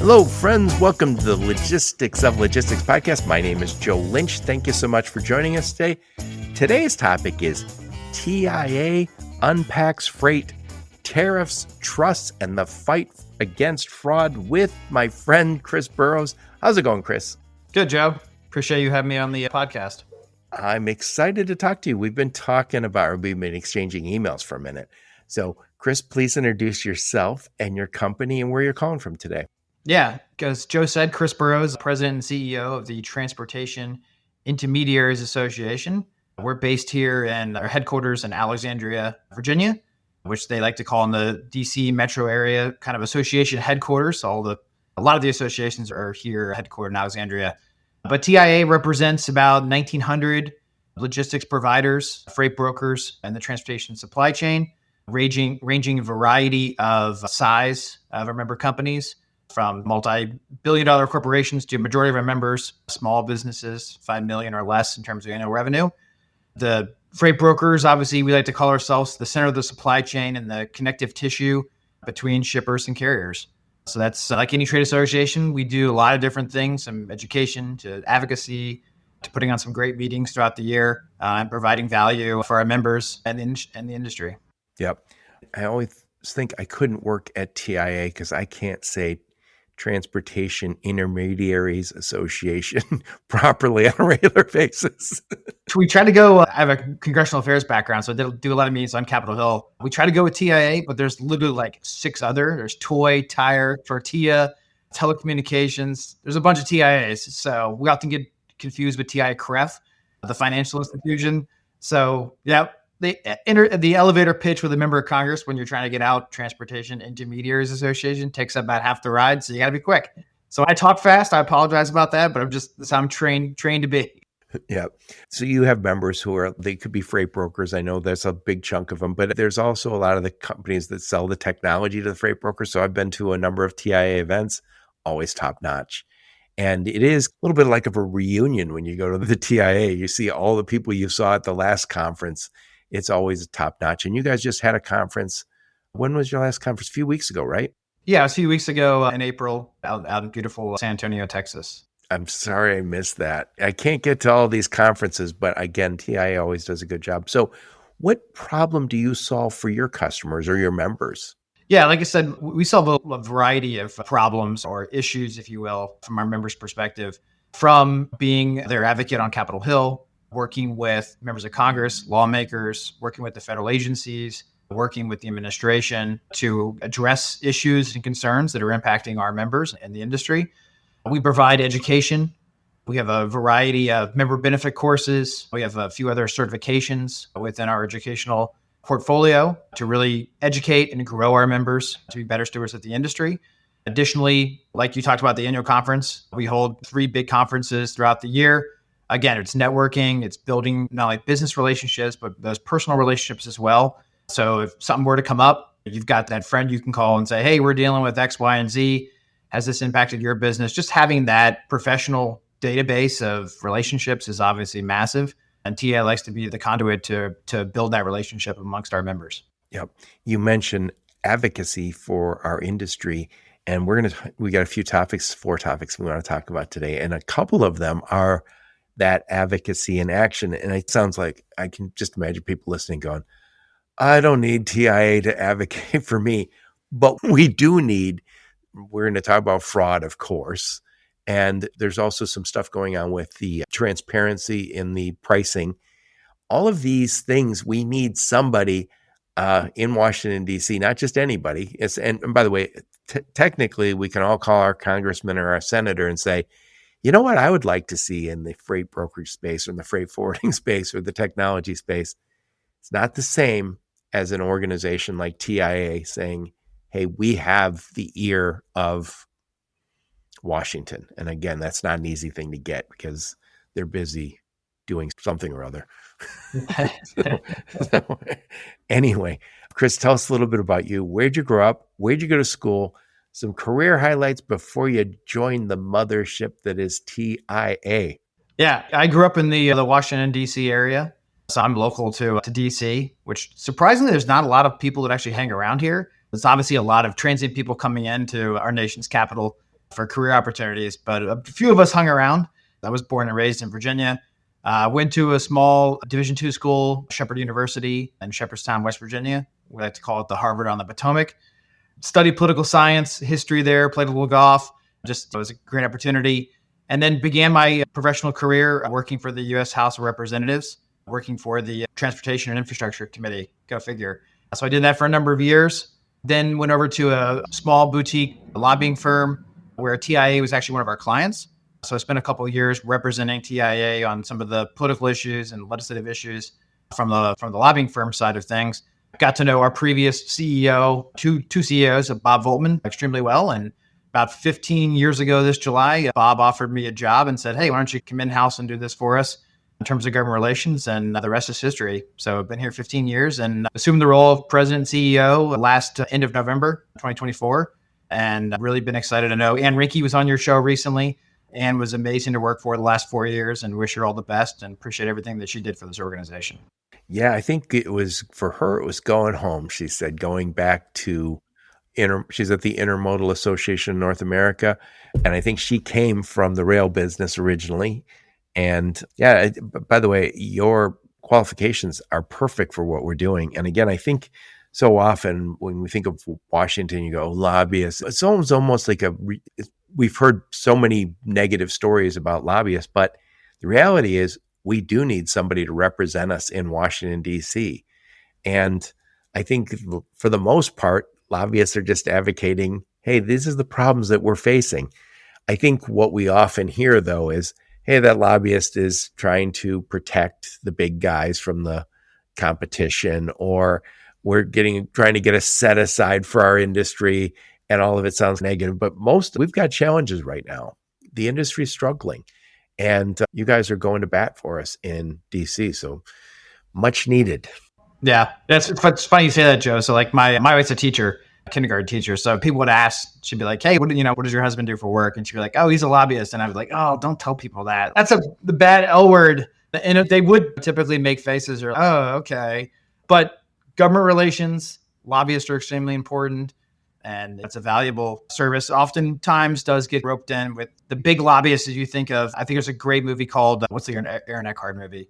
Hello, friends. Welcome to the Logistics of Logistics podcast. My name is Joe Lynch. Thank you so much for joining us today. Today's topic is TIA Unpacks Freight, Tariffs, Trusts, and the Fight Against Fraud with my friend Chris Burroughs. How's it going, Chris? Good, Joe. Appreciate you having me on the podcast. I'm excited to talk to you. We've been exchanging emails for a minute. So, Chris, please introduce yourself and your company and where you're calling from today. Yeah, because Joe said, Chris Burroughs, President and CEO of the Transportation Intermediaries Association. We're based here in our headquarters in Alexandria, Virginia, which they like to call in the DC metro area kind of association headquarters. So a lot of the associations are here headquartered in Alexandria. But TIA represents about 1,900 logistics providers, freight brokers, and the transportation supply chain, ranging a variety of size of our member companies, from multi-billion-dollar corporations to a majority of our members, small businesses, 5 million or less in terms of annual revenue. The freight brokers, obviously, we like to call ourselves the center of the supply chain and the connective tissue between shippers and carriers. So that's like any trade association. We do a lot of different things, from education to advocacy to putting on some great meetings throughout the year and providing value for our members and the industry. Yep. I always think I couldn't work at TIA because I can't say Transportation Intermediaries Association properly on a regular basis. We try to go, I have a congressional affairs background, so I do a lot of meetings on Capitol Hill. We try to go with TIA, but there's literally like 6 other. There's toy, tire, tortilla, telecommunications. There's a bunch of TIAs. So we often get confused with TIA-CREF, the financial institution. So yeah, the elevator pitch with a member of Congress when you're trying to get out, Transportation Intermediaries Association, takes up about half the ride. So you got to be quick. So I talk fast. I apologize about that, but that's how I'm trained to be. Yeah. So you have members they could be freight brokers. I know there's a big chunk of them, but there's also a lot of the companies that sell the technology to the freight brokers. So I've been to a number of TIA events, always top notch. And it is a little bit like of a reunion when you go to the TIA. You see all the people you saw at the last conference. It's always top notch. And you guys just had a conference. When was your last conference? A few weeks ago, right? Yeah, it was a few weeks ago in April out in beautiful San Antonio, Texas. I'm sorry I missed that. I can't get to all these conferences, but again, TIA always does a good job. So what problem do you solve for your customers or your members? Yeah, like I said, we solve a variety of problems or issues, if you will, from our members' perspective, from being their advocate on Capitol Hill, working with members of Congress, lawmakers, working with the federal agencies, working with the administration to address issues and concerns that are impacting our members and the industry. We provide education. We have a variety of member benefit courses. We have a few other certifications within our educational portfolio to really educate and grow our members to be better stewards of the industry. Additionally, like you talked about the annual conference, we hold 3 big conferences throughout the year. Again, it's networking, it's building not only business relationships, but those personal relationships as well. So if something were to come up, you've got that friend you can call and say, hey, we're dealing with X, Y, and Z. Has this impacted your business? Just having that professional database of relationships is obviously massive. And TIA likes to be the conduit to build that relationship amongst our members. Yep. You mentioned advocacy for our industry. And we got a few topics, 4 topics we want to talk about today. And a couple of them are that advocacy in action. And it sounds like I can just imagine people listening going, I don't need TIA to advocate for me, but we're going to talk about fraud, of course. And there's also some stuff going on with the transparency in the pricing. All of these things, we need somebody in Washington, D.C., not just anybody. And by the way, technically, we can all call our congressman or our senator and say, you know what I would like to see in the freight brokerage space or in the freight forwarding space or the technology space? It's not the same as an organization like TIA saying, hey, we have the ear of Washington. And again, that's not an easy thing to get because they're busy doing something or other. So anyway, Chris, tell us a little bit about you. Where'd you grow up? Where'd you go to school? Some career highlights before you joined the mothership that is TIA. Yeah, I grew up in the Washington, D.C. area. So I'm local to D.C., which surprisingly, there's not a lot of people that actually hang around here. There's obviously a lot of transient people coming into our nation's capital for career opportunities, but a few of us hung around. I was born and raised in Virginia. Went to a small Division II school, Shepherd University in Shepherdstown, West Virginia. We like to call it the Harvard on the Potomac. Studied political science, history there, played a little golf. It was a great opportunity. And then began my professional career working for the U.S. House of Representatives, working for the Transportation and Infrastructure Committee. Go figure. So I did that for a number of years. Then went over to a small boutique lobbying firm where TIA was actually one of our clients. So I spent a couple of years representing TIA on some of the political issues and legislative issues from the lobbying firm side of things. Got to know our previous CEO, two CEOs of Bob Voltman extremely well. And about 15 years ago this July, Bob offered me a job and said, hey, why don't you come in-house and do this for us in terms of government relations? And the rest is history. So I've been here 15 years and assumed the role of president and CEO last end of November 2024. And I've really been excited to know Ann Rinke was on your show recently. Ann was amazing to work for the last 4 years, and wish her all the best and appreciate everything that she did for this organization. Yeah, I think it was for her, it was going home. She said going back to she's at the Intermodal Association of North America. And I think she came from the rail business originally. And yeah, by the way, your qualifications are perfect for what we're doing. And again, I think so often when we think of Washington, you go lobbyists. It's almost like we've heard so many negative stories about lobbyists, but the reality is we do need somebody to represent us in Washington, D.C. And I think for the most part, lobbyists are just advocating, hey, these are the problems that we're facing. I think what we often hear, though, is, hey, that lobbyist is trying to protect the big guys from the competition, or we're trying to get a set aside for our industry, and all of it sounds negative. But we've got challenges right now. The industry is struggling, and you guys are going to bat for us in DC. So much needed. Yeah, it's funny you say that, Joe. So like my wife's a teacher, kindergarten teacher. So people would ask, she'd be like, hey, what does your husband do for work? And she'd be like, oh, he's a lobbyist. And I was like, oh, don't tell people that. That's the bad L word. And they would typically make faces or, oh, okay. But government relations, lobbyists are extremely important. And it's a valuable service. Oftentimes does get roped in with the big lobbyists as you think of. I think there's a great movie called, what's the Aaron Eckhart movie?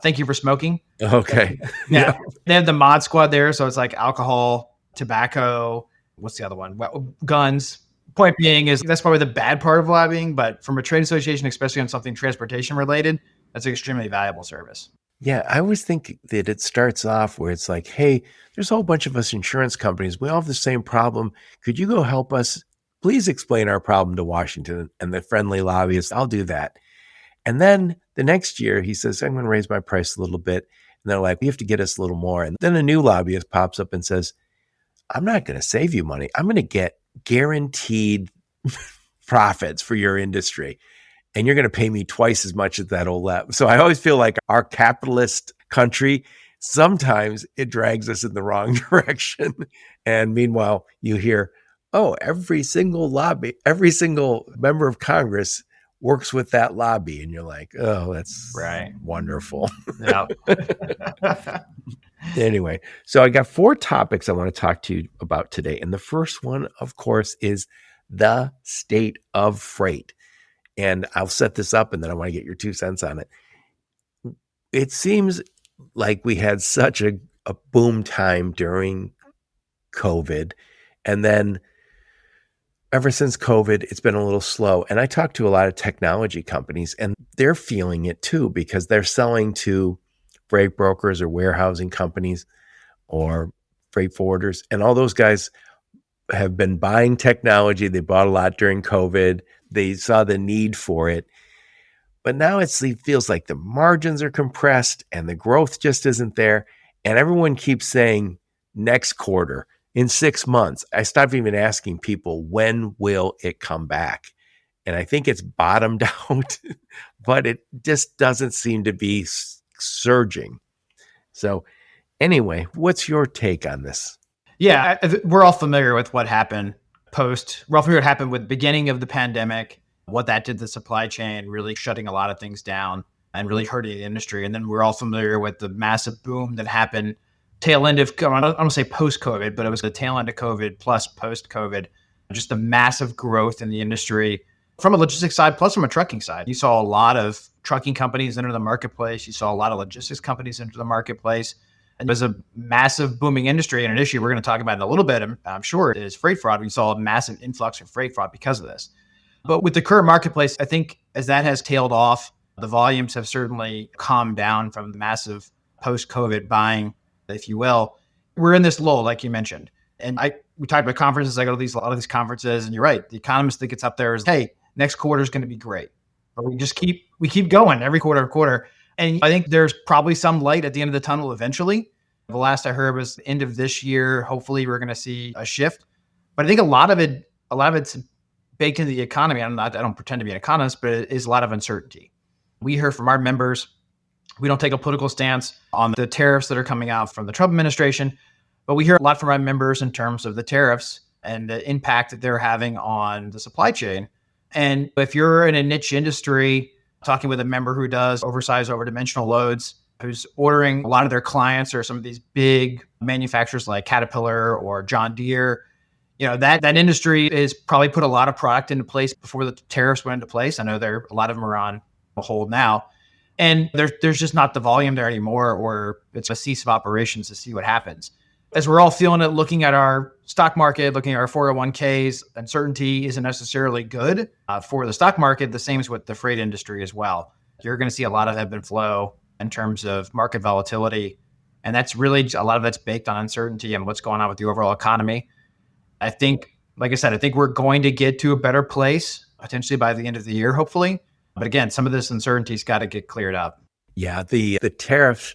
Thank You for Smoking. Okay. Yeah. They have the mod squad there. So it's like alcohol, tobacco. What's the other one? Well, guns. Point being is that's probably the bad part of lobbying. But from a trade association, especially on something transportation related, that's an extremely valuable service. Yeah, I always think that it starts off where it's like, hey, there's a whole bunch of us insurance companies. We all have the same problem. Could you go help us? Please explain our problem to Washington. And the friendly lobbyist, I'll do that. And then the next year he says, I'm going to raise my price a little bit. And they're like, you have to get us a little more. And then a new lobbyist pops up and says, I'm not going to save you money. I'm going to get guaranteed profits for your industry. And you're going to pay me twice as much as that old lab. So I always feel like our capitalist country, sometimes it drags us in the wrong direction. And meanwhile, you hear, oh, every single member of Congress works with that lobby. And you're like, oh, that's right. Wonderful. Yeah. Anyway, so I got 4 topics I want to talk to you about today. And the first one, of course, is the state of freight. And I'll set this up and then I want to get your 2 cents on it. It seems like we had such a boom time during COVID. And then ever since COVID, it's been a little slow. And I talked to a lot of technology companies and they're feeling it too, because they're selling to freight brokers or warehousing companies or freight forwarders. And all those guys have been buying technology. They bought a lot during COVID. They saw the need for it. But now it feels like the margins are compressed and the growth just isn't there. And everyone keeps saying next quarter, in 6 months. I stopped even asking people, when will it come back? And I think it's bottomed out, but it just doesn't seem to be surging. So anyway, what's your take on this? Yeah, we're all familiar with what happened post. We're all familiar with what happened with the beginning of the pandemic, what that did to the supply chain, really shutting a lot of things down and really hurting the industry. And then we're all familiar with the massive boom that happened tail end of, I don't want to say post-COVID, but it was the tail end of COVID plus post-COVID just the massive growth in the industry from a logistics side, plus from a trucking side. You saw a lot of trucking companies enter the marketplace. You saw a lot of logistics companies enter the marketplace. And there's a massive booming industry, and an issue we're going to talk about in a little bit, I'm sure, is freight fraud. We saw a massive influx of freight fraud because of this. But with the current marketplace, I think as that has tailed off, the volumes have certainly calmed down from the massive post-COVID buying, if you will. We're in this lull, like you mentioned. And we talked about conferences. I go to a lot of these conferences, and you're right. The economist that gets up there is, hey, next quarter is going to be great. But we keep going every quarter. And I think there's probably some light at the end of the tunnel eventually. The last I heard was the end of this year. Hopefully we're going to see a shift. But I think a lot of it's baked into the economy. I don't pretend to be an economist, but it is a lot of uncertainty. We hear from our members, we don't take a political stance on the tariffs that are coming out from the Trump administration, but we hear a lot from our members in terms of the tariffs and the impact that they're having on the supply chain. And if you're in a niche industry, talking with a member who does oversized, overdimensional loads, who's ordering a lot of their clients or some of these big manufacturers like Caterpillar or John Deere, that industry is probably put a lot of product into place before the tariffs went into place. I know a lot of them are on hold now. And there's just not the volume there anymore, or it's a cease of operations to see what happens. As we're all feeling it, looking at our stock market, looking at our 401ks, uncertainty isn't necessarily good for the stock market. The same is with the freight industry as well. You're going to see a lot of ebb and flow in terms of market volatility. And that's really a lot of that's baked on uncertainty and what's going on with the overall economy. I think, like I said, I think we're going to get to a better place potentially by the end of the year, hopefully. But again, some of this uncertainty's got to get cleared up. Yeah, the tariffs,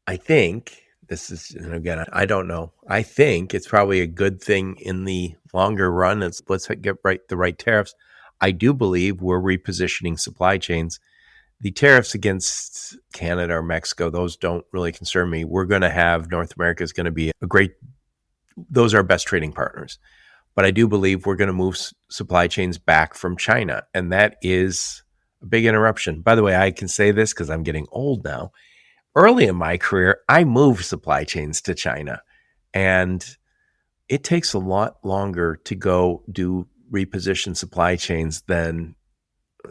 I think this is, and again, I don't know. I think it's probably a good thing in the longer run. Let's get the right tariffs. I do believe we're repositioning supply chains. The tariffs against Canada or Mexico, those don't really concern me. We're going to have North America is going to be those are our best trading partners. But I do believe we're going to move supply chains back from China. And that is a big interruption. By the way, I can say this because I'm getting old now. Early in my career, I moved supply chains to China. And it takes a lot longer to go do reposition supply chains than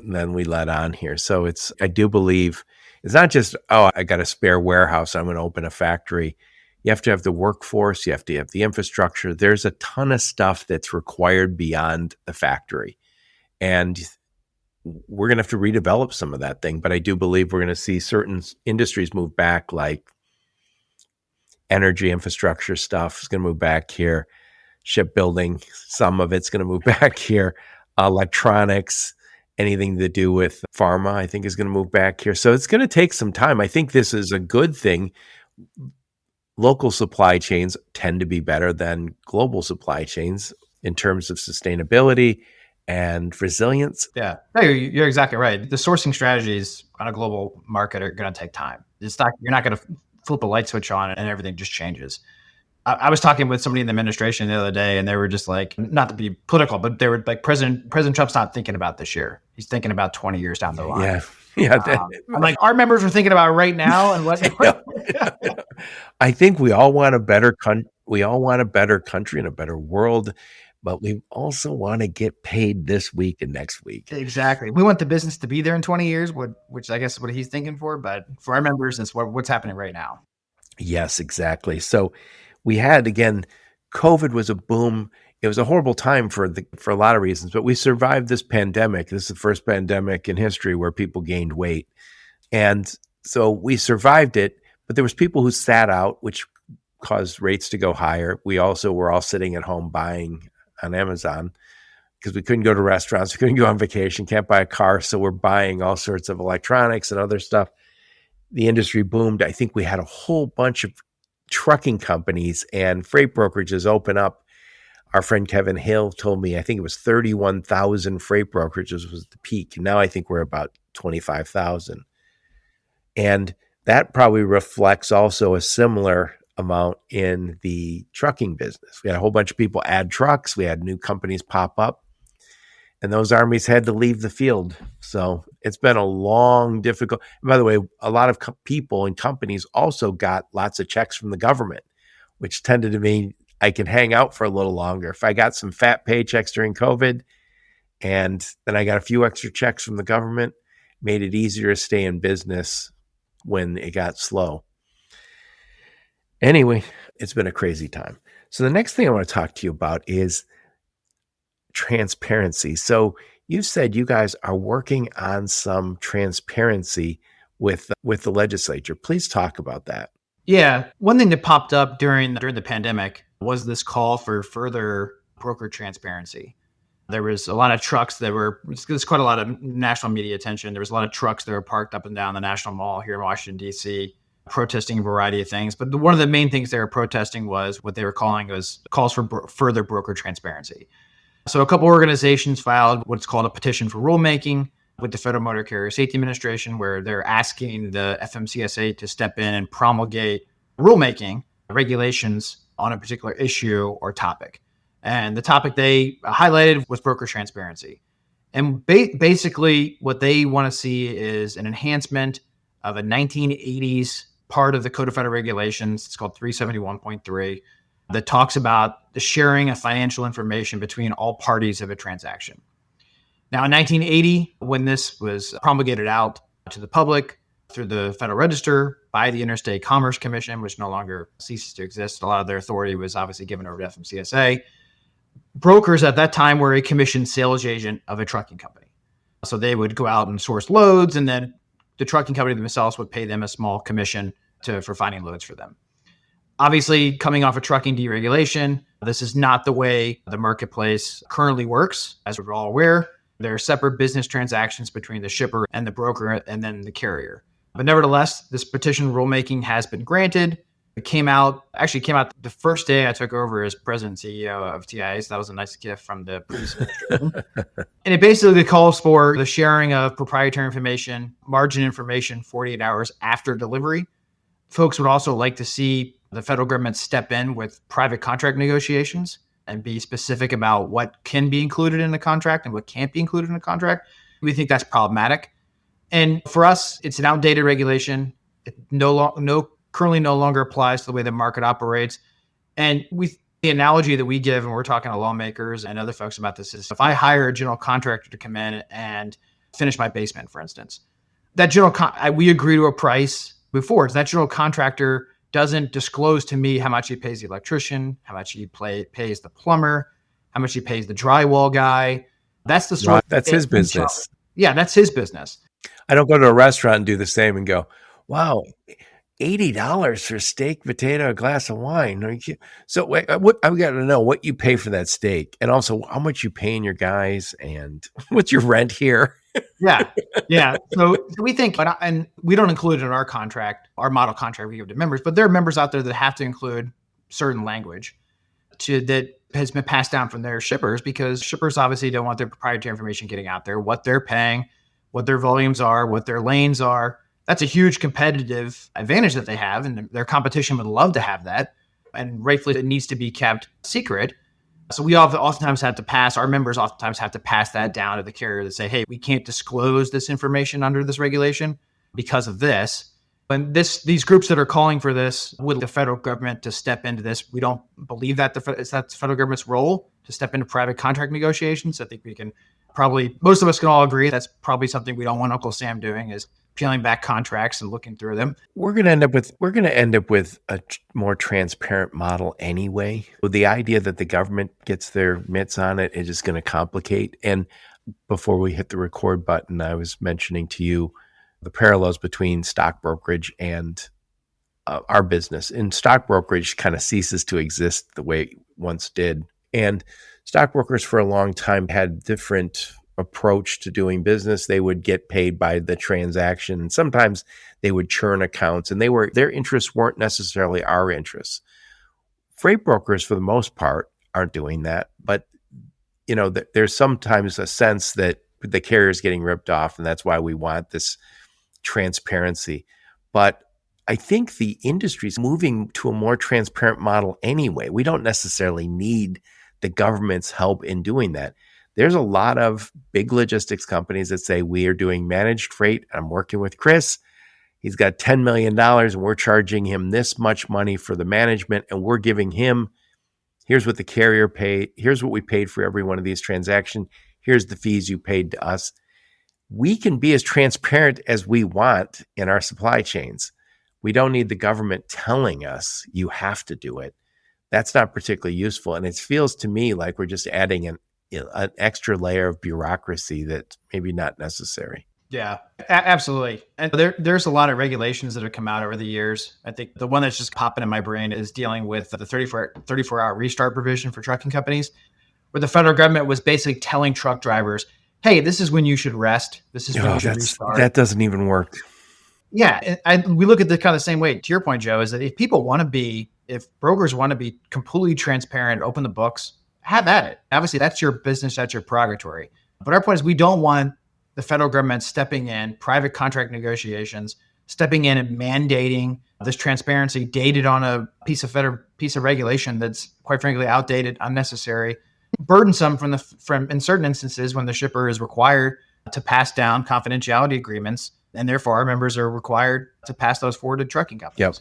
we let on here. So I do believe it's not just, I got a spare warehouse, I'm going to open a factory. You have to have the workforce, you have to have the infrastructure. There's a ton of stuff that's required beyond the factory. And we're going to have to redevelop some of that thing. But I do believe we're going to see certain industries move back, like energy infrastructure stuff is going to move back here. Shipbuilding, some of it's going to move back here. Electronics, anything to do with pharma, I think is going to move back here. So it's going to take some time. I think this is a good thing. Local supply chains tend to be better than global supply chains in terms of sustainability and resilience. Yeah, no, you're exactly right. The sourcing strategies on a global market are going to take time. You're not going to flip a light switch on and everything just changes. I was talking with somebody in the administration the other day, and they were just like, not to be political, but they were like, President Trump's not thinking about this year. He's thinking about 20 years down the line. Yeah. I'm like, our members are thinking about right now, and what? I think we all want a better country. We all want a better country and a better world, but we also want to get paid this week and next week. Exactly. We want the business to be there in 20 years, which I guess is what he's thinking for. But for our members, that's what's happening right now. Yes, exactly. So we had, again, COVID was a boom. It was a horrible time for a lot of reasons, but we survived this pandemic. This is the first pandemic in history where people gained weight. And so we survived it, but there was people who sat out, which caused rates to go higher. We also were all sitting at home buying on Amazon because we couldn't go to restaurants. We couldn't go on vacation, can't buy a car. So we're buying all sorts of electronics and other stuff. The industry boomed. I think we had a whole bunch of trucking companies and freight brokerages open up. Our friend Kevin Hill told me, I think it was 31,000 freight brokerages was the peak. Now I think we're about 25,000. And that probably reflects also a similar amount in the trucking business. We had a whole bunch of people add trucks. We had new companies pop up, and those armies had to leave the field. So it's been a long, difficult. And by the way, a lot of people and companies also got lots of checks from the government, which tended to mean I can hang out for a little longer. If I got some fat paychecks during COVID and then I got a few extra checks from the government, made it easier to stay in business when it got slow. Anyway, it's been a crazy time. So the next thing I want to talk to you about is transparency. So you said you guys are working on some transparency with the legislature. Please talk about that. Yeah, one thing that popped up during the pandemic was this call for further broker transparency. There was a lot of trucks that were, there's quite a lot of national media attention. There was a lot of trucks that were parked up and down the National Mall here in Washington, D.C., protesting a variety of things. But one of the main things they were protesting was what they were calling was calls for further broker transparency. So a couple organizations filed what's called a petition for rulemaking with the Federal Motor Carrier Safety Administration, where they're asking the FMCSA to step in and promulgate rulemaking regulations on a particular issue or topic. And the topic they highlighted was broker transparency. And basically what they want to see is an enhancement of a 1980s part of the Code of Federal Regulations. It's called 371.3 that talks about the sharing of financial information between all parties of a transaction. Now, in 1980, when this was promulgated out to the public through the Federal Register by the Interstate Commerce Commission, which no longer ceases to exist, a lot of their authority was obviously given over to FMCSA. Brokers at that time were a commissioned sales agent of a trucking company. So they would go out and source loads, and then the trucking company themselves would pay them a small commission for finding loads for them. Obviously, coming off of trucking deregulation, this is not the way the marketplace currently works. As we're all aware, there are separate business transactions between the shipper and the broker and then the carrier. But nevertheless, this petition rulemaking has been granted. It came out the first day I took over as president and CEO of TIA. So that was a nice gift from the previous administration. And it basically calls for the sharing of proprietary information, margin information 48 hours after delivery. Folks would also like to see the federal government step in with private contract negotiations and be specific about what can be included in the contract and what can't be included in the contract. We think that's problematic. And for us, it's an outdated regulation. It currently no longer applies to the way the market operates. And the analogy that we give, and we're talking to lawmakers and other folks about this, is if I hire a general contractor to come in and finish my basement, for instance, that we agree to a price before. That general contractor doesn't disclose to me how much he pays the electrician, how much he pays the plumber, how much he pays the drywall guy. That's the sort. That's his business. Yeah, that's his business. I don't go to a restaurant and do the same and go, wow, $80 for steak, potato, a glass of wine. So wait, I got to know what you pay for that steak, and also how much you pay in your guys, and what's your rent here. Yeah. So we think, and we don't include it in our contract, our model contract we give to members, but there are members out there that have to include certain language that has been passed down from their shippers, because shippers obviously don't want their proprietary information getting out there, what they're paying, what their volumes are, what their lanes are. That's a huge competitive advantage that they have, and their competition would love to have that. And rightfully, it needs to be kept secret. So we oftentimes have to pass that down to the carrier to say, hey, we can't disclose this information under this regulation because of this. And these groups that are calling for this with the federal government to step into this, we don't believe that it's the federal government's role to step into private contract negotiations. I think most of us can all agree that's probably something we don't want Uncle Sam doing, is peeling back contracts and looking through them. We're going to end up with a more transparent model anyway. With the idea that the government gets their mitts on it, it's just going to complicate. And before we hit the record button, I was mentioning to you the parallels between stock brokerage and our business. And stock brokerage kind of ceases to exist the way it once did. And stockbrokers for a long time had different approach to doing business. They would get paid by the transaction, and sometimes they would churn accounts, and their interests weren't necessarily our interests. Freight brokers, for the most part, aren't doing that, but there's sometimes a sense that the carrier is getting ripped off, and that's why we want this transparency. But I think the industry is moving to a more transparent model anyway. We don't necessarily need the government's help in doing that. There's a lot of big logistics companies that say, we are doing managed freight. I'm working with Chris. He's got $10 million and we're charging him this much money for the management, and we're giving him Here's what the carrier paid. Here's what we paid for every one of these transactions. Here's the fees you paid to us. We can be as transparent as we want in our supply chains. We don't need the government telling us you have to do it. That's not particularly useful. And it feels to me like we're just adding an extra layer of bureaucracy that's maybe not necessary. Yeah, absolutely. And there's a lot of regulations that have come out over the years. I think the one that's just popping in my brain is dealing with the 34-hour restart provision for trucking companies, where the federal government was basically telling truck drivers, hey, this is when you should rest. This is when you should restart. That doesn't even work. Yeah. We look at the kind of same way, to your point, Joe, is that if brokers want to be completely transparent, open the books, have at it. Obviously, that's your business, that's your prerogative. But our point is we don't want the federal government stepping in, private contract negotiations, stepping in and mandating this transparency dated on a piece of regulation that's quite frankly outdated, unnecessary, burdensome from in certain instances when the shipper is required to pass down confidentiality agreements, and therefore our members are required to pass those forward to trucking companies. Yep.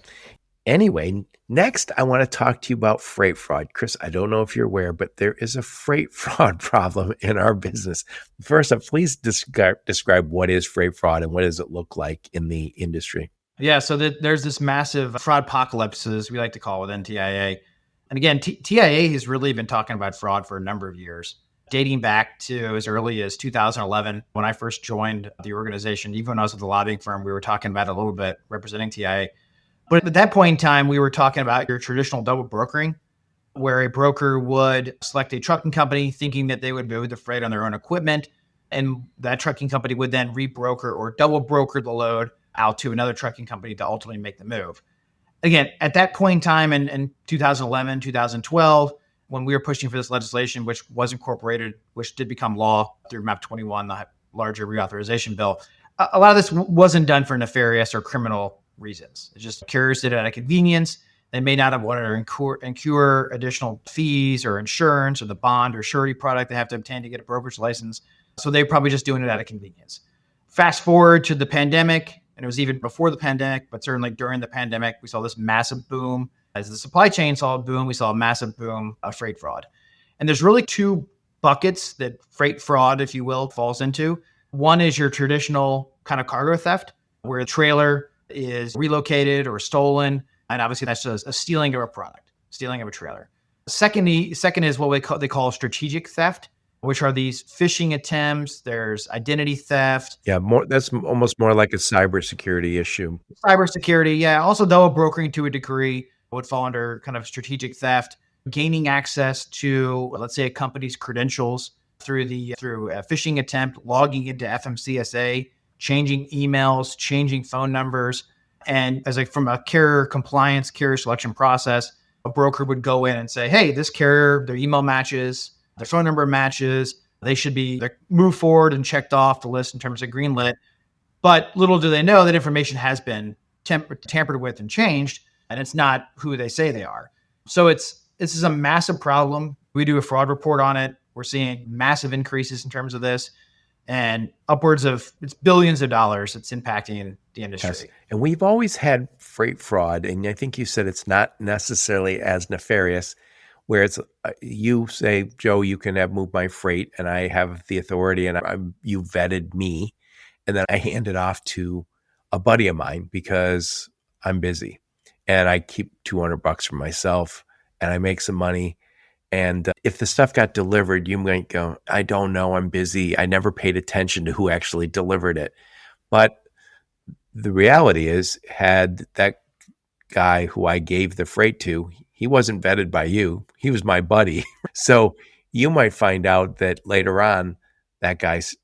Anyway, next I want to talk to you about freight fraud. Chris, I don't know if you're aware, but there is a freight fraud problem in our business. First up, please describe what is freight fraud and what does it look like in the industry? Yeah, so there's this massive fraud apocalypse, as we like to call it within TIA. And again, TIA has really been talking about fraud for a number of years, dating back to as early as 2011 when I first joined the organization. Even when I was with the lobbying firm, we were talking about it a little bit, representing TIA. But at that point in time, we were talking about your traditional double brokering, where a broker would select a trucking company thinking that they would move the freight on their own equipment. And that trucking company would then rebroker or double broker the load out to another trucking company to ultimately make the move. Again, at that point in time in 2011, 2012, when we were pushing for this legislation, which was incorporated, which did become law through MAP 21, the larger reauthorization bill, a lot of this wasn't done for nefarious or criminal reasons. It's just carriers did it out of convenience. They may not have wanted to incur additional fees or insurance or the bond or surety product they have to obtain to get a brokerage license. So they're probably just doing it out of convenience. Fast forward to the pandemic, and it was even before the pandemic, but certainly during the pandemic, we saw this massive boom. As the supply chain saw a boom, we saw a massive boom of freight fraud. And there's really two buckets that freight fraud, if you will, falls into. One is your traditional kind of cargo theft, where a trailer is relocated or stolen. And obviously that's just a stealing of a product, stealing of a trailer. Second is what they call strategic theft, which are these phishing attempts. There's identity theft. Yeah, that's almost more like a cybersecurity issue. Cybersecurity, yeah. Also, double brokering to a degree would fall under kind of strategic theft. Gaining access to, let's say, a company's credentials through a phishing attempt, logging into FMCSA, changing emails, changing phone numbers. And from a carrier compliance, carrier selection process, a broker would go in and say, hey, this carrier, their email matches, their phone number matches, they should be moved forward and checked off the list in terms of greenlit. But little do they know that information has been tampered with and changed, and it's not who they say they are. So this is a massive problem. We do a fraud report on it. We're seeing massive increases in terms of this, and upwards of it's billions of dollars it's impacting the industry. Yes. And we've always had freight fraud, and I think you said it's not necessarily as nefarious, where it's you say, Joe, you can have moved my freight, and I have the authority, and you vetted me, and then I hand it off to a buddy of mine because I'm busy, and I keep $200 for myself, and I make some money. And if the stuff got delivered, you might go, I don't know, I'm busy. I never paid attention to who actually delivered it. But the reality is, had that guy who I gave the freight to, he wasn't vetted by you. He was my buddy. So you might find out that later on, that guy's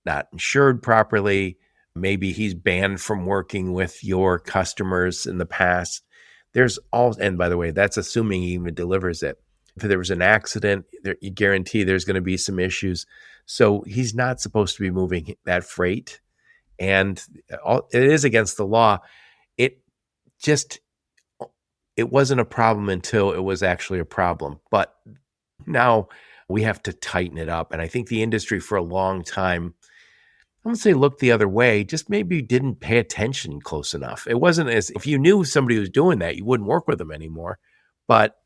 not insured properly. Maybe he's banned from working with your customers in the past. And by the way, that's assuming he even delivers it. If there was an accident, you guarantee there's going to be some issues. So he's not supposed to be moving that freight. And it is against the law. It wasn't a problem until it was actually a problem. But now we have to tighten it up. And I think the industry for a long time, I won't say look the other way, just maybe didn't pay attention close enough. It wasn't if you knew somebody was doing that, you wouldn't work with them anymore. But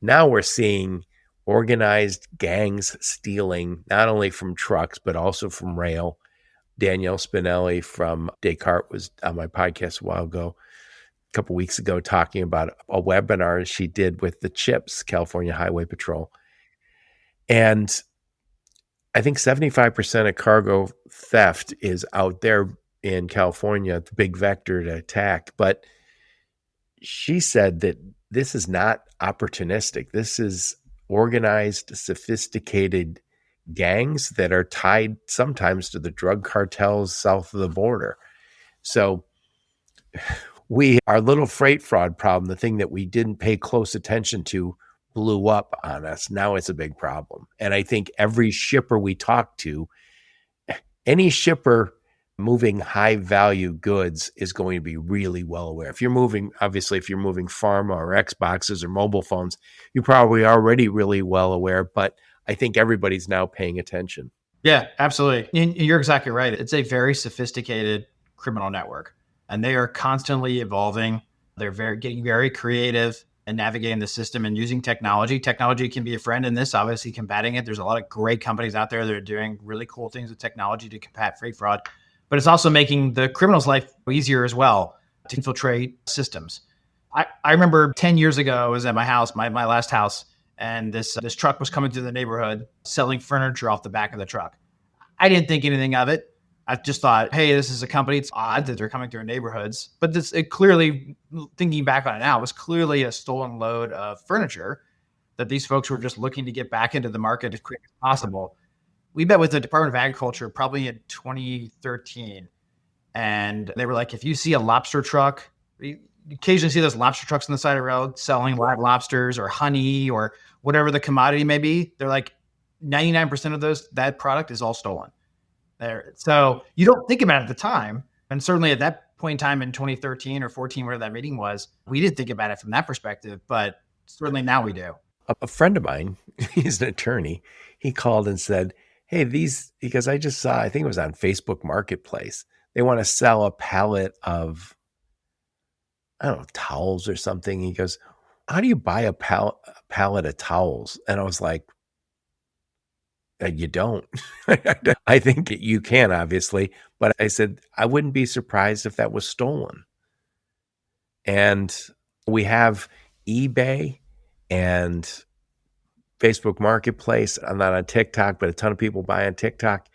Now we're seeing organized gangs stealing not only from trucks, but also from rail. Danielle Spinelli from Descartes was on my podcast a while ago, a couple weeks ago, talking about a webinar she did with the CHIPS, California Highway Patrol. And I think 75% of cargo theft is out there in California, the big vector to attack. But she said that this is not opportunistic. This is organized, sophisticated gangs that are tied sometimes to the drug cartels south of the border. So our little freight fraud problem, the thing that we didn't pay close attention to, blew up on us. Now it's a big problem. And I think every shipper we talk to, any shipper moving high value goods is going to be really well aware. If you're moving pharma or Xboxes or mobile phones, you're probably already really well aware, but I think everybody's now paying attention. Yeah, absolutely. And you're exactly right. It's a very sophisticated criminal network, and they are constantly evolving. They're getting very creative and navigating the system and using technology. Technology can be a friend in this, obviously combating it. There's a lot of great companies out there that are doing really cool things with technology to combat freight fraud, but it's also making the criminal's life easier as well to infiltrate systems. I remember 10 years ago, I was at my house, my last house, and this truck was coming through the neighborhood selling furniture off the back of the truck. I didn't think anything of it. I just thought, hey, this is a company. It's odd that they're coming through neighborhoods. But it clearly, thinking back on it now, was clearly a stolen load of furniture that these folks were just looking to get back into the market as quick as possible. We met with the Department of Agriculture probably in 2013. And they were like, if you see a lobster truck, you occasionally see those lobster trucks on the side of the road selling live lobsters or honey or whatever the commodity may be. They're like, 99% of that product is all stolen. There. So you don't think about it at the time. And certainly at that point in time in 2013 or 14, where that meeting was, we didn't think about it from that perspective, but certainly now we do. A friend of mine, he's an attorney, he called and said, hey, because I just saw, I think it was on Facebook Marketplace, they want to sell a pallet of, I don't know, towels or something. He goes, how do you buy a pallet of towels? And I was like, you don't. I think you can, obviously, but I said, I wouldn't be surprised if that was stolen. And we have eBay and Facebook Marketplace. I'm not on TikTok, but a ton of people buy on TikTok.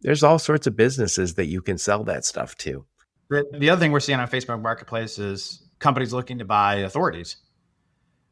There's all sorts of businesses that you can sell that stuff to. The other thing we're seeing on Facebook Marketplace is companies looking to buy authorities.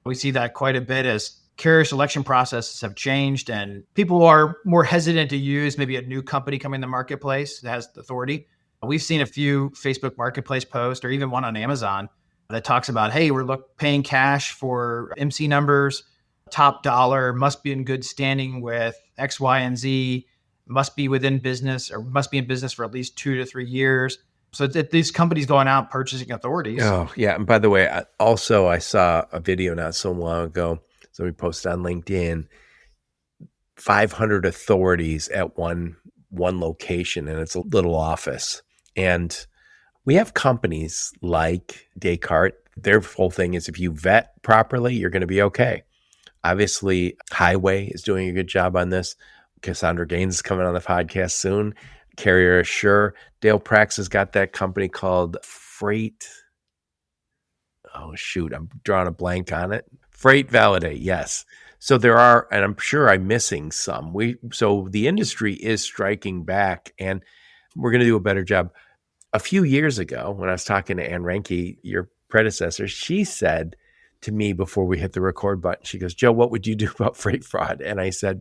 We see that quite a bit as carrier selection processes have changed and people are more hesitant to use maybe a new company coming in the marketplace that has authority. We've seen a few Facebook Marketplace posts or even one on Amazon that talks about, hey, we're paying cash for MC numbers, top dollar, must be in good standing with X, Y, and Z, must be within business or must be in business for at least 2 to 3 years. So these companies going out purchasing authorities. Oh, yeah. And by the way, I saw a video not so long ago. So we posted on LinkedIn, 500 authorities at one location, and it's a little office. And we have companies like Descartes. Their whole thing is if you vet properly, you're going to be okay. Obviously, Highway is doing a good job on this. Cassandra Gaines is coming on the podcast soon. Carrier Assure. Dale Prax has got that company called Freight. Oh, shoot. I'm drawing a blank on it. Freight Validate, yes. So there are, and I'm sure I'm missing some. So the industry is striking back, and we're going to do a better job. A few years ago, when I was talking to Ann Renke, your predecessor, she said to me before we hit the record button, she goes, Joe, what would you do about freight fraud? And I said,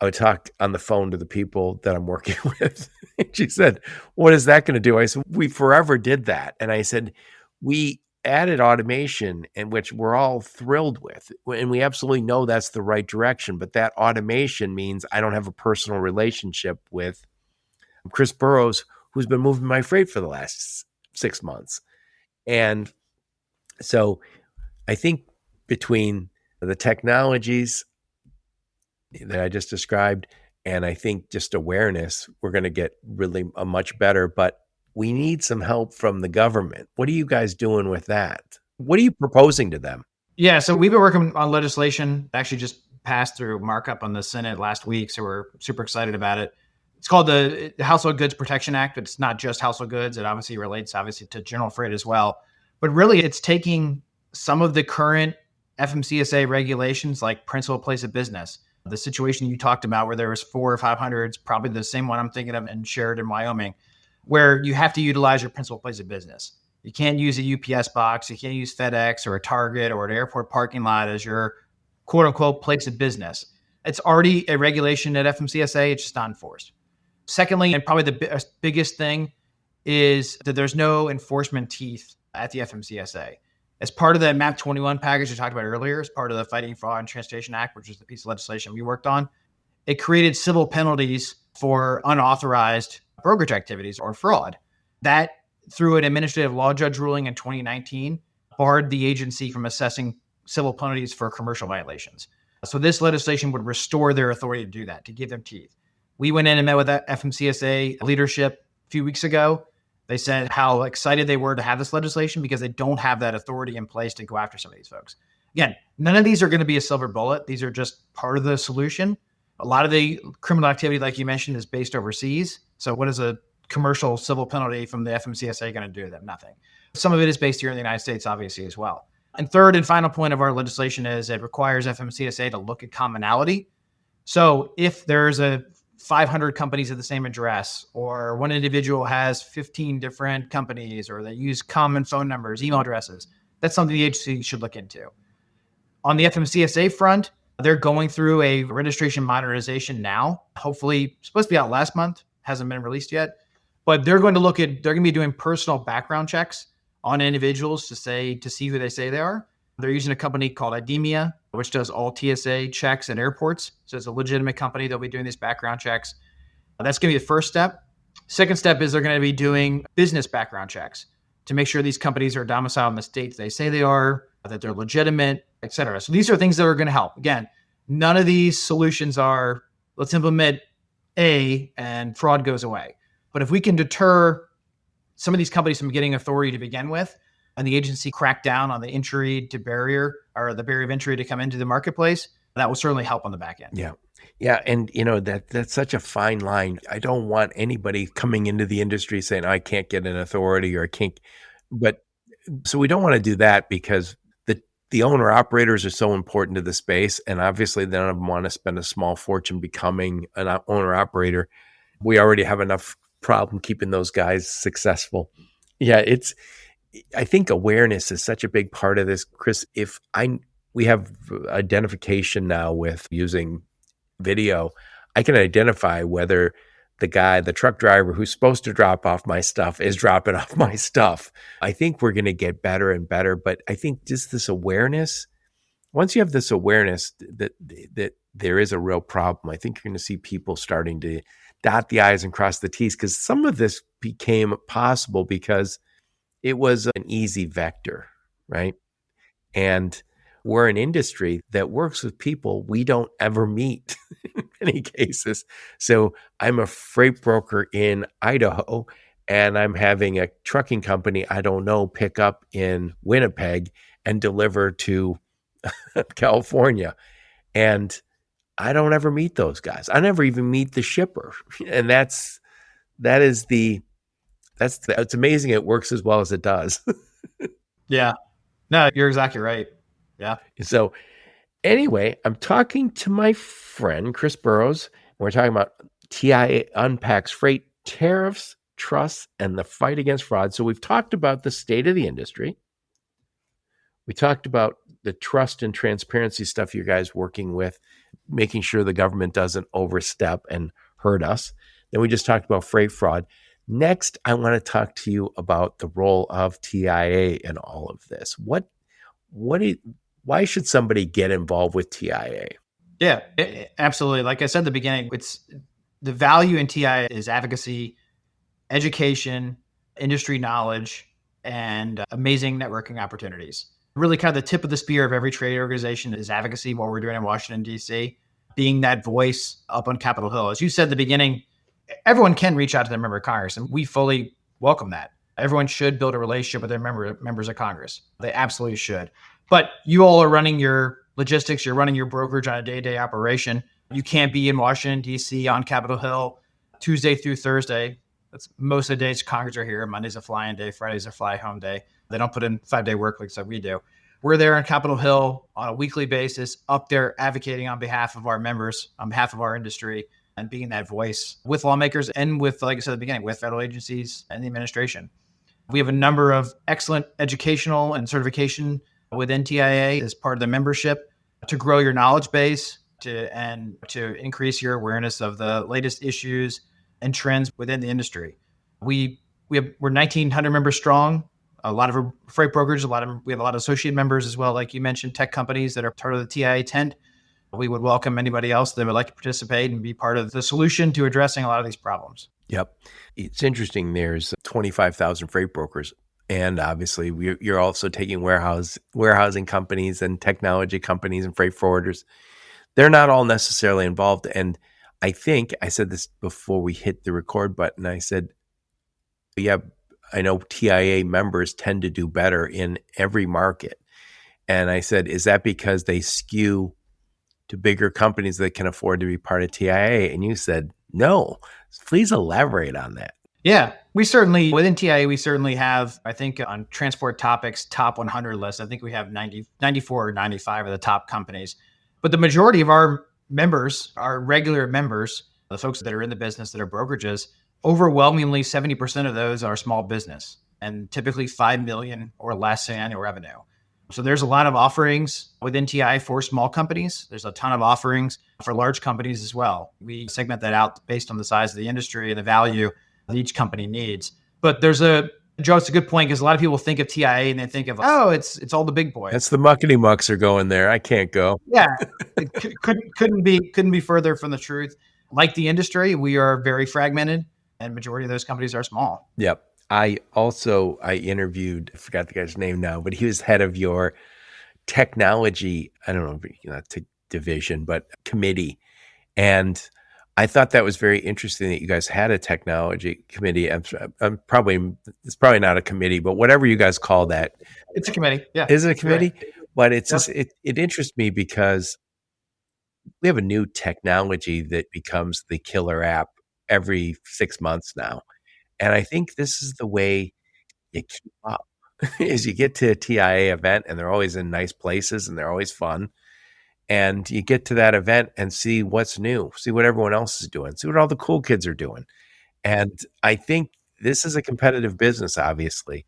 I would talk on the phone to the people that I'm working with. She said, what is that going to do? I said, we forever did that. And I said, we added automation, in which we're all thrilled with, and we absolutely know that's the right direction. But that automation means I don't have a personal relationship with Chris Burroughs, who's been moving my freight for the last 6 months. And so I think between the technologies that I just described, and I think just awareness, we're going to get really a much better, but we need some help from the government. What are you guys doing with that? What are you proposing to them? Yeah, so we've been working on legislation, actually just passed through markup on the Senate last week, so we're super excited about it. It's called the Household Goods Protection Act, but it's not just household goods. It obviously relates to general freight as well. But really it's taking some of the current FMCSA regulations like principal place of business. The situation you talked about where there was 400 or 500, it's probably the same one I'm thinking of in Sheridan, Wyoming, where you have to utilize your principal place of business. You can't use a UPS box. You can't use FedEx or a Target or an airport parking lot as your quote unquote place of business. It's already a regulation at FMCSA. It's just not enforced. Secondly, and probably the biggest thing is that there's no enforcement teeth at the FMCSA. As part of the MAP 21 package I talked about earlier, as part of the Fighting Fraud and Transportation Act, which is the piece of legislation we worked on, it created civil penalties for unauthorized brokerage activities or fraud. That, through an administrative law judge ruling in 2019, barred the agency from assessing civil penalties for commercial violations. So this legislation would restore their authority to do that, to give them teeth. We went in and met with that FMCSA leadership a few weeks ago. They said how excited they were to have this legislation because they don't have that authority in place to go after some of these folks. Again, none of these are going to be a silver bullet. These are just part of the solution. A lot of the criminal activity, like you mentioned, is based overseas. So what is a commercial civil penalty from the FMCSA going to do to them? Nothing. Some of it is based here in the United States, obviously, as well. And third and final point of our legislation is it requires FMCSA to look at commonality. So if there's 500 companies at the same address, or one individual has 15 different companies, or they use common phone numbers, email addresses, that's something the agency should look into. On the FMCSA front, they're going through a registration modernization now. Hopefully, supposed to be out last month, hasn't been released yet. But they're going to be doing personal background checks on individuals to see who they say they are. They're using a company called IDEMIA, which does all TSA checks at airports. So it's a legitimate company. They'll be doing these background checks. That's going to be the first step. Second step is they're going to be doing business background checks to make sure these companies are domiciled in the states they say they are, that they're legitimate, et cetera. So these are things that are going to help. Again, none of these solutions are, let's implement A and fraud goes away. But if we can deter some of these companies from getting authority to begin with, and the agency crack down on the entry to barrier or the barrier of entry to come into the marketplace, that will certainly help on the back end. Yeah. Yeah. And that's such a fine line. I don't want anybody coming into the industry saying, I can't get an authority or I can't, but so we don't want to do that because the owner operators are so important to the space. And obviously none of them want to spend a small fortune becoming an owner operator. We already have enough problem keeping those guys successful. Yeah. I think awareness is such a big part of this, Chris. We have identification now with using video, I can identify whether the truck driver who's supposed to drop off my stuff is dropping off my stuff. I think we're going to get better and better, but I think just this awareness, once you have this awareness that there is a real problem, I think you're going to see people starting to dot the I's and cross the T's, because some of this became possible because it was an easy vector, right? And we're an industry that works with people we don't ever meet in many cases. So I'm a freight broker in Idaho, and I'm having a trucking company I don't know pick up in Winnipeg and deliver to California. And I don't ever meet those guys. I never even meet the shipper. And it's amazing it works as well as it does. Yeah. No, you're exactly right. Yeah. So anyway, I'm talking to my friend, Chris Burroughs. We're talking about TIA Unpacks Freight, Tariffs, Trusts, and the fight against fraud. So we've talked about the state of the industry. We talked about the trust and transparency stuff you guys working with, making sure the government doesn't overstep and hurt us. Then we just talked about freight fraud. Next, I want to talk to you about the role of TIA in all of this. Why should somebody get involved with TIA? Yeah, absolutely. Like I said at the beginning, it's the value in TIA is advocacy, education, industry knowledge, and amazing networking opportunities. Really kind of the tip of the spear of every trade organization is advocacy, what we're doing in Washington, D.C., being that voice up on Capitol Hill. As you said at the beginning, everyone can reach out to their member of Congress, and we fully welcome that. Everyone should build a relationship with their members of Congress. They absolutely should. But you all are running your logistics, you're running your brokerage on a day-to-day operation. You can't be in Washington, D.C. on Capitol Hill Tuesday through Thursday. That's most of the days Congress are here. Monday's a fly-in day. Friday's a fly-home day. They don't put in 5-day work weeks like we do. We're there on Capitol Hill on a weekly basis, up there advocating on behalf of our members, on behalf of our industry, and being that voice with lawmakers and with, like I said at the beginning, with federal agencies and the administration. We have a number of excellent educational and certification within TIA as part of the membership to grow your knowledge base and to increase your awareness of the latest issues and trends within the industry. We're 1,900 members strong. A lot of freight brokers, we have a lot of associate members as well, like you mentioned, tech companies that are part of the TIA tent. We would welcome anybody else that would like to participate and be part of the solution to addressing a lot of these problems. Yep. It's interesting. There's 25,000 freight brokers. And obviously, you're also taking warehousing companies and technology companies and freight forwarders. They're not all necessarily involved. And I think I said this before we hit the record button. I said, yeah, I know TIA members tend to do better in every market. And I said, is that because they skew to bigger companies that can afford to be part of TIA? And you said, no. Please elaborate on that. Yeah, within TIA, we certainly have, I think on Transport Topics top 100 list, I think we have 94 or 95 of the top companies. But the majority of our members, our regular members, the folks that are in the business that are brokerages, overwhelmingly 70% of those are small business and typically 5 million or less in annual revenue. So there's a lot of offerings within TI for small companies. There's a ton of offerings for large companies as well. We segment that out based on the size of the industry and the value that each company needs. But Joe, it's a good point because a lot of people think of TIA and they think of, it's all the big boys. That's the muckety mucks are going there. I can't go. Yeah, it couldn't be further from the truth. Like the industry, we are very fragmented and majority of those companies are small. Yep. I interviewed, I forgot the guy's name now, but he was head of your technology, I don't know, division, but committee. And I thought that was very interesting that you guys had a technology committee. It's probably not a committee, but whatever you guys call that. It's a committee. Yeah. Is it a committee? Right. But it interests me because we have a new technology that becomes the killer app every 6 months now. And I think this is the way you keep up is you get to a TIA event and they're always in nice places and they're always fun. And you get to that event and see what's new, see what everyone else is doing, see what all the cool kids are doing. And I think this is a competitive business, obviously.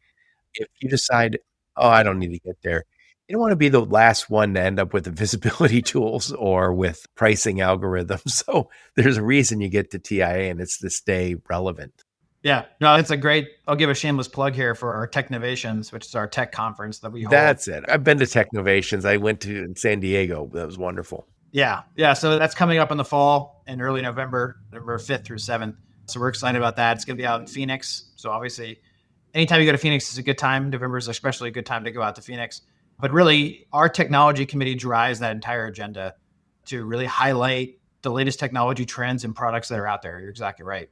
If you decide, I don't need to get there, you don't want to be the last one to end up with the visibility tools or with pricing algorithms. So there's a reason you get to TIA, and it's to stay relevant. Yeah, no, it's I'll give a shameless plug here for our Technovations, which is our tech conference that we hold. That's it. I've been to Technovations. I went to in San Diego. That was wonderful. Yeah. So that's coming up in the fall in early November 5th through 7th. So we're excited about that. It's going to be out in Phoenix. So obviously, anytime you go to Phoenix is a good time. November is especially a good time to go out to Phoenix. But really, our technology committee drives that entire agenda to really highlight the latest technology trends and products that are out there. You're exactly right.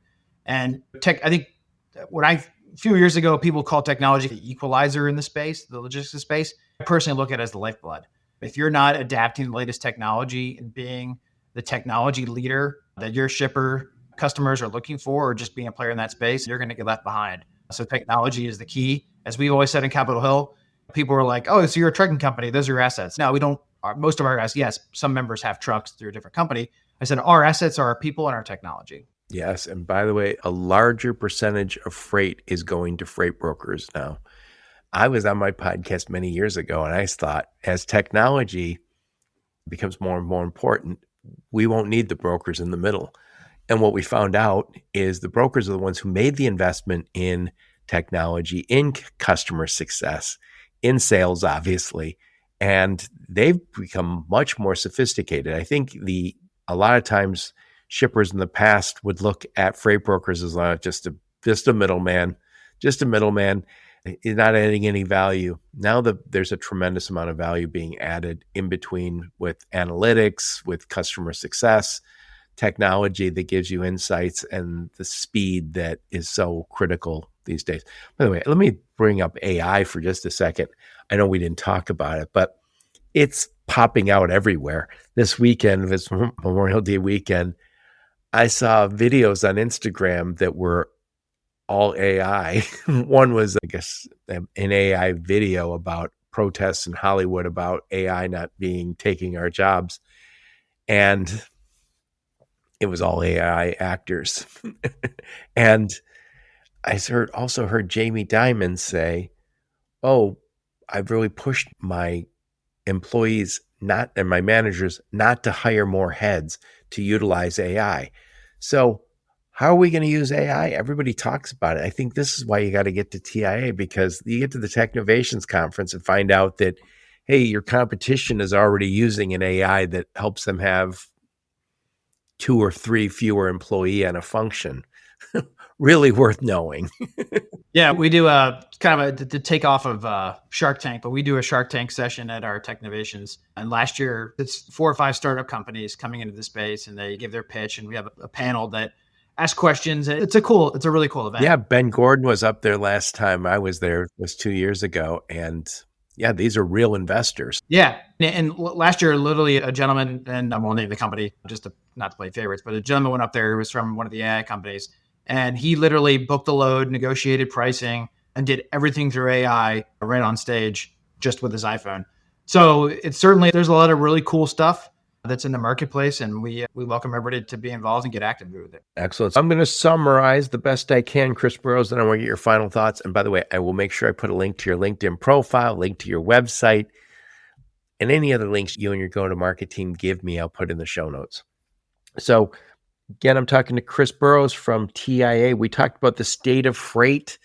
And I think a few years ago, people called technology the equalizer in the space, the logistics space. I personally look at it as the lifeblood. If you're not adapting the latest technology and being the technology leader that your shipper customers are looking for, or just being a player in that space, you're going to get left behind. So technology is the key. As we always said in Capitol Hill, people were like, so you're a trucking company. Those are your assets. No, we don't. Most of our assets, yes, some members have trucks through a different company. I said, our assets are our people and our technology. Yes. And by the way, a larger percentage of freight is going to freight brokers now. I was on my podcast many years ago, and I thought as technology becomes more and more important, we won't need the brokers in the middle. And what we found out is the brokers are the ones who made the investment in technology, in customer success, in sales, obviously, and they've become much more sophisticated. I think a lot of times shippers in the past would look at freight brokers as just a middleman, not adding any value. Now there's a tremendous amount of value being added in between with analytics, with customer success, technology that gives you insights and the speed that is so critical these days. By the way, let me bring up AI for just a second. I know we didn't talk about it, but it's popping out everywhere. This weekend, this Memorial Day weekend, I saw videos on Instagram that were all AI. One was, I guess, an AI video about protests in Hollywood about AI not taking our jobs. And it was all AI actors. And I also heard Jamie Dimon say, "Oh, I've really pushed my employees and my managers not to hire more heads to utilize AI." So how are we going to use AI? Everybody talks about it. I think this is why you got to get to TIA, because you get to the Technovations conference and find out that, hey, your competition is already using an AI that helps them have 2 or 3 fewer employee on a function. Really worth knowing. Yeah, we do a kind of to take off of Shark Tank, but we do a Shark Tank session at our Technovations. And last year, it's 4 or 5 startup companies coming into the space, and they give their pitch, and we have a panel that asks questions. It's a really cool event. Yeah, Ben Gordon was up there last time I was there. It was 2 years ago, and yeah, these are real investors. Yeah, and last year, literally a gentleman, and I won't name the company just not to play favorites, but a gentleman went up there who was from one of the AI companies. And he literally booked the load, negotiated pricing, and did everything through AI right on stage just with his iPhone. So it's certainly, there's a lot of really cool stuff that's in the marketplace, and we welcome everybody to be involved and get active with it. Excellent. I'm going to summarize the best I can, Chris Burroughs, and I want to get your final thoughts. And by the way, I will make sure I put a link to your LinkedIn profile, link to your website, and any other links you and your go-to-market team give me, I'll put in the show notes. So again, I'm talking to Chris Burroughs from TIA. We talked about the state of freight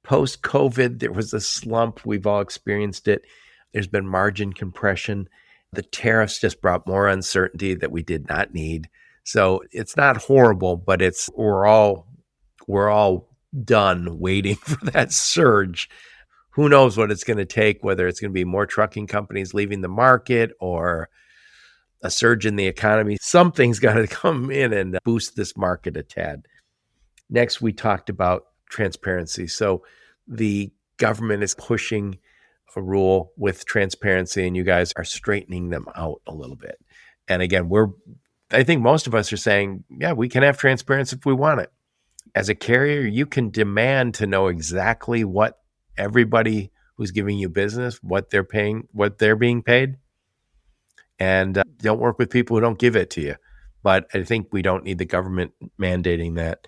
post-COVID. There was a slump. We've all experienced it. There's been margin compression. The tariffs just brought more uncertainty that we did not need. So it's not horrible, but we're all done waiting for that surge. Who knows what it's going to take, whether it's going to be more trucking companies leaving the market or a surge in the economy. Something's got to come in and boost this market a tad. Next, we talked about transparency. So the government is pushing a rule with transparency, and you guys are straightening them out a little bit. And again, I think most of us are saying, yeah, we can have transparency if we want it. As a carrier, you can demand to know exactly what everybody who's giving you business, what they're paying, what they're being paid. And don't work with people who don't give it to you. But I think we don't need the government mandating that.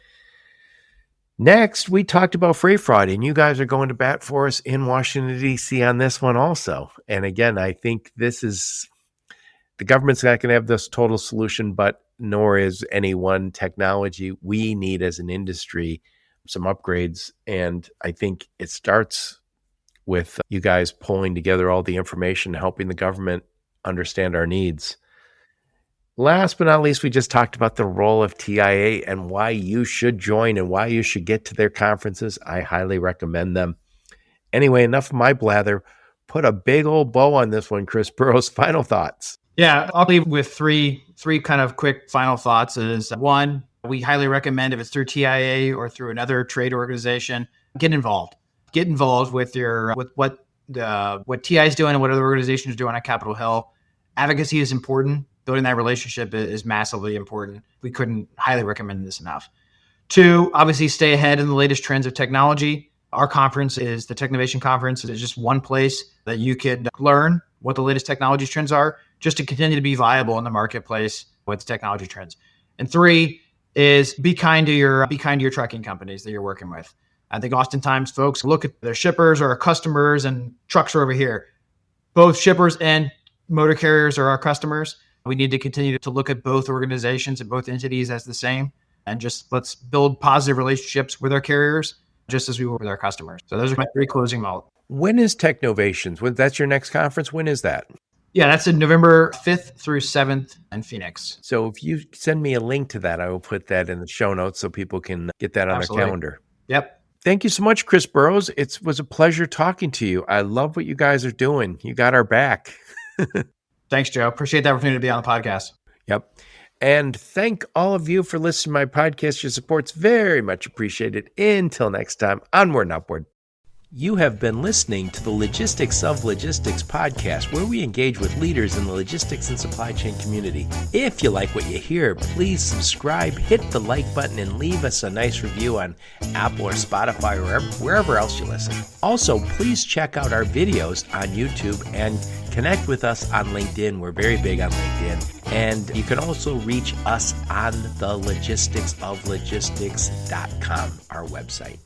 Next, we talked about freight fraud, and you guys are going to bat for us in Washington, D.C. on this one also. And again, I think the government's not going to have this total solution, but nor is any one technology. We need, as an industry, some upgrades. And I think it starts with you guys pulling together all the information, helping the government understand our needs. Last but not least, we just talked about the role of TIA and why you should join and why you should get to their conferences. I highly recommend them. Anyway, enough of my blather. Put a big old bow on this one, Chris Burroughs. Final thoughts. Yeah, I'll leave with three kind of quick final thoughts. Is one, we highly recommend, if it's through TIA or through another trade organization, get involved. Get involved with what TI is doing and what other organizations are doing on Capitol Hill. Advocacy is important. Building that relationship is massively important. We couldn't highly recommend this enough. 2, obviously stay ahead in the latest trends of technology. Our conference is the Technovation Conference. It's just one place that you could learn what the latest technology trends are, just to continue to be viable in the marketplace with technology trends. And 3 is be kind to your trucking companies that you're working with. I think oftentimes folks look at their shippers or our customers, and trucks are over here. Both shippers and motor carriers are our customers. We need to continue to look at both organizations and both entities as the same, and just let's build positive relationships with our carriers, just as we will with our customers. So those are my 3 closing thoughts. When is Technovations? That's your next conference? When is that? Yeah, that's in November 5th through 7th in Phoenix. So if you send me a link to that, I will put that in the show notes so people can get that on their calendar. Yep. Thank you so much, Chris Burroughs. It was a pleasure talking to you. I love what you guys are doing. You got our back. Thanks, Joe. Appreciate the opportunity to be on the podcast. Yep. And thank all of you for listening to my podcast. Your support's very much appreciated. Until next time, onward and upward. You have been listening to the Logistics of Logistics podcast, where we engage with leaders in the logistics and supply chain community. If you like what you hear, please subscribe, hit the like button, and leave us a nice review on Apple or Spotify or wherever else you listen. Also, please check out our videos on YouTube and connect with us on LinkedIn. We're very big on LinkedIn. And you can also reach us on the logisticsoflogistics.com, our website.